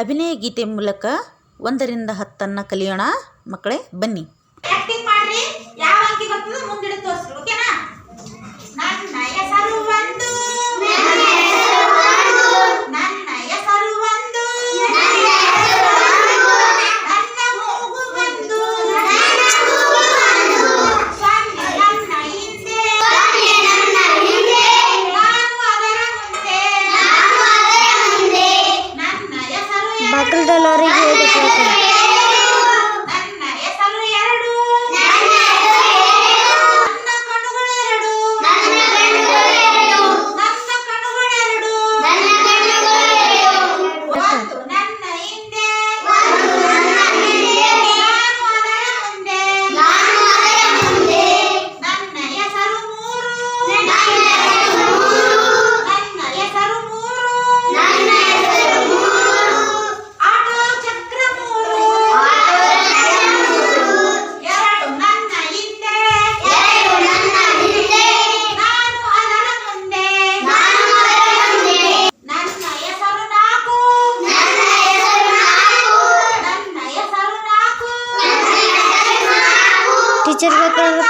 ಅಭಿನಯ ಗೀತೆ ಮೂಲಕ 1ರಿಂದ 10 ಕಲಿಯೋಣ ಮಕ್ಕಳೇ, ಬನ್ನಿ. ಆಕ್ಟಿಂಗ್ ಮಾಡ್ರಿ. ಯಾವ ಅಂಕಿ ಬರ್ತದೆ ಮುಂದಿಡ ತೋರಿಸ್ರಿ. ಓಕೆನಾ? ನನ್ನ ಹೆಸರು ಒಂದು, ನನ್ನ ಹೆಸರು ಒಂದು, ನನ್ನ ಮೂಗು ಒಂದು, ಸೊನ್ನೆ ನನ್ನ ಹಿಂದೆ, ನಾನು ಅದರ ಮುಂದೆ, ನನ್ನ ಹೆಸರು ಬಾಕಲ್ದಲ್ಲವರಿಗೆ ಹೇಳ್ಬೇಕು. ನನ್ನ ಹೆಸರು ಎರಡು, ನನ್ನ ಕಣ್ಣುಗಳೆರಡು, ನನ್ನ ಕಣ್ಣುಗಳೆರಡು, ಒಂದು ನನ್ನ ಹಿಂದೆ, ನಾನು ಅದರ ಮುಂದೆ, ನನ್ನ ಹೆಸರು ಮೂರು, ನನ್ನ ಹೆಸರು ಮೂರು, ಆಟೋ ಚಕ್ರ ಮೂರು, ಎರಡು ನನ್ನ ಹಿಂದೆ, ನಾನು ಅದರ ಮುಂದೆ, ನನ್ನ ಹೆಸರು ನಾಲ್ಕು, ನನ್ನ ಹೆಸರು ನಾಲ್ಕು, ಟೀಚರ್ ಬೇಕಾದ್ರೆ